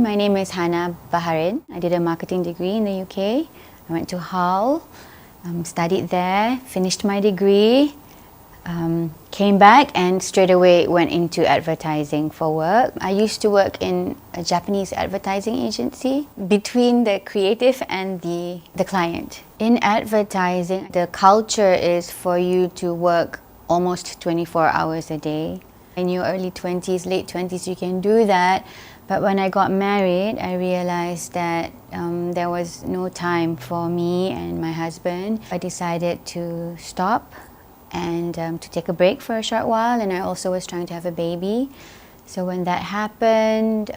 my name is Hanna Baharin. I did a marketing degree in the UK. I went to Hull, studied there, finished my degree, came back and straight away went into advertising for work. I used to work in a Japanese advertising agency between the creative and the client. In advertising, the culture is for you to work almost 24 hours a day. In your early 20s, late 20s, you can do that. But when I got married, I realized that there was no time for me and my husband. I decided to stop and to take a break for a short while, and I also was trying to have a baby. So when that happened,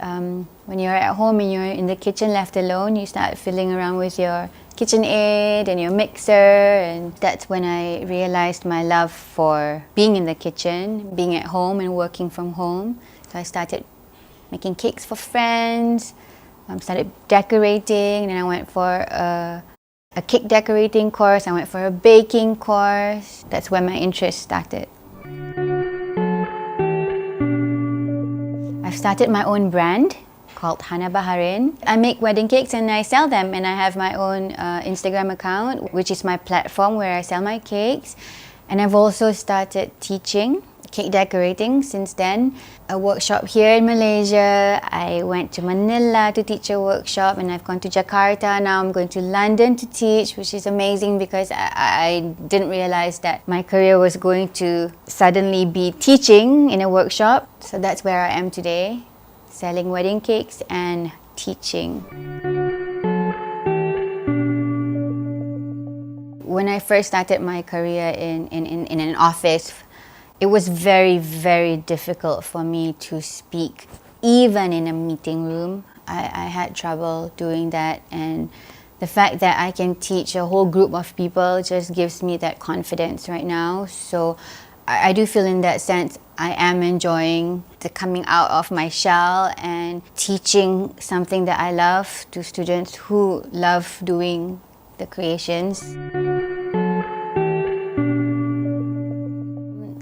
when you're at home and you're in the kitchen left alone, you start fiddling around with your KitchenAid and your mixer, and that's when I realized my love for being in the kitchen, being at home and working from home. So I started making cakes for friends, started decorating, and then I went for a cake decorating course, I went for a baking course. That's where my interest started. I've started my own brand called Hanna Baharin. I make wedding cakes and I sell them, and I have my own Instagram account, which is my platform where I sell my cakes. And I've also started teaching cake decorating since then. A workshop here in Malaysia. I went to Manila to teach a workshop, and I've gone to Jakarta. Now I'm going to London to teach, which is amazing because I didn't realize that my career was going to suddenly be teaching in a workshop. So that's where I am today, selling wedding cakes and teaching. When I first started my career in an office, it was very, very difficult for me to speak, even in a meeting room. I had trouble doing that, and the fact that I can teach a whole group of people just gives me that confidence right now. So I do feel in that sense I am enjoying the coming out of my shell and teaching something that I love to students who love doing the creations.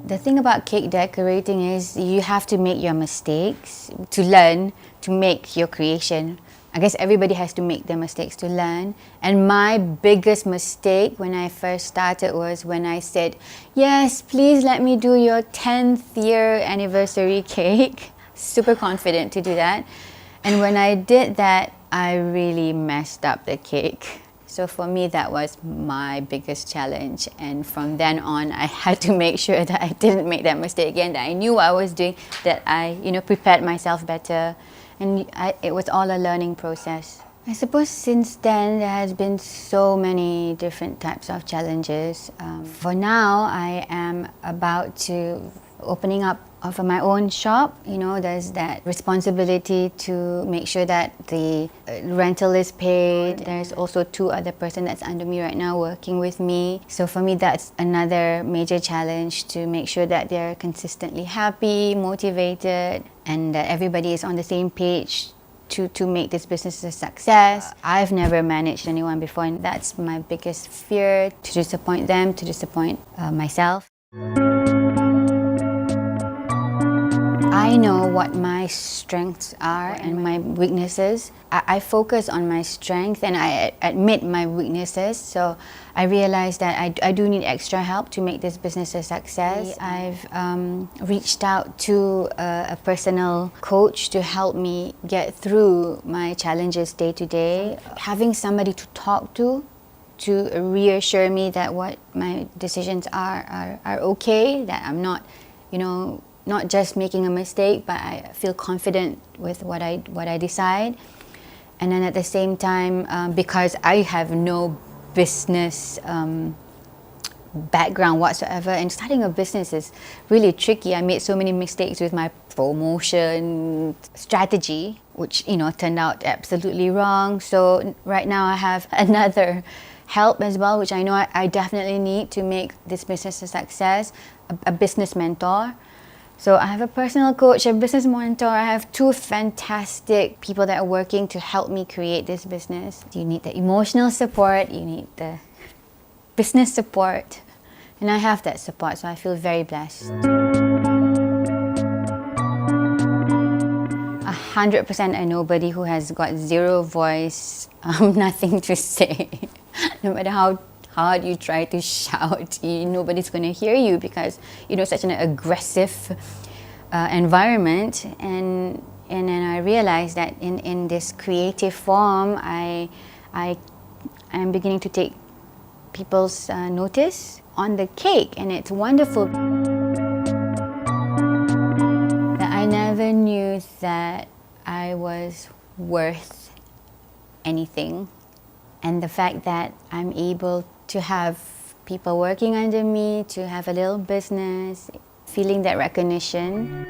The thing about cake decorating is you have to make your mistakes to learn to make your creation. I guess everybody has to make their mistakes to learn. And my biggest mistake when I first started was when I said, yes, please let me do your 10th year anniversary cake. Super confident to do that. And when I did that, I really messed up the cake. So for me, that was my biggest challenge. And from then on, I had to make sure that I didn't make that mistake again, that I knew what I was doing, that I prepared myself better. And it was all a learning process. I suppose since then, there has been so many different types of challenges. For now, I am about to opening up of my own shop. There's that responsibility to make sure that the rental is paid. There's also 2 other person that's under me right now working with me. So for me, that's another major challenge, to make sure that they're consistently happy, motivated, and that everybody is on the same page to make this business a success. I've never managed anyone before, and that's my biggest fear, to disappoint them, to disappoint myself. I know what my strengths are and my weaknesses. I focus on my strength and I admit my weaknesses. So I realized that I do need extra help to make this business a success. I've reached out to a personal coach to help me get through my challenges day to day. Having somebody to talk to reassure me that what my decisions are okay, that I'm not, not just making a mistake, but I feel confident with what I decide. And then at the same time, because I have no business background whatsoever, and starting a business is really tricky. I made so many mistakes with my promotion strategy, which turned out absolutely wrong. So right now I have another help as well, which I know I definitely need to make this business a success, a business mentor. So I have a personal coach, a business mentor. I have 2 fantastic people that are working to help me create this business. You need the emotional support, you need the business support, and I have that support, so I feel very blessed. A 100% a nobody who has got zero voice, nothing to say. No matter how hard you try to shout, nobody's going to hear you because such an aggressive environment. And then I realized that in this creative form, I am beginning to take people's notice on the cake, and it's wonderful. I never knew that I was worth anything, and the fact that I'm able to have people working under me, to have a little business, feeling that recognition.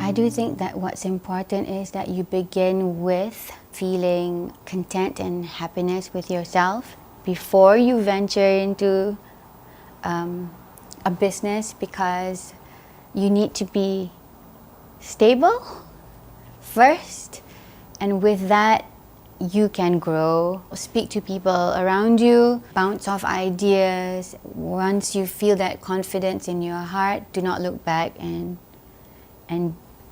I do think that what's important is that you begin with feeling content and happiness with yourself before you venture into a business, because you need to be stable first, and with that you can grow. Speak to people around you, bounce off ideas. Once you feel that confidence in your heart, do not look back and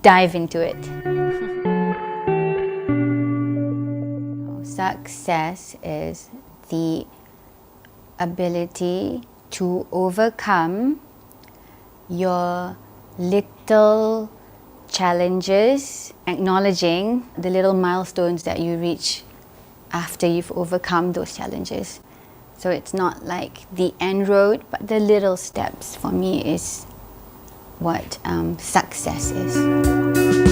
dive into it. Success is the ability to overcome your little challenges, acknowledging the little milestones that you reach after you've overcome those challenges. So it's not like the end road, but the little steps for me is what success is.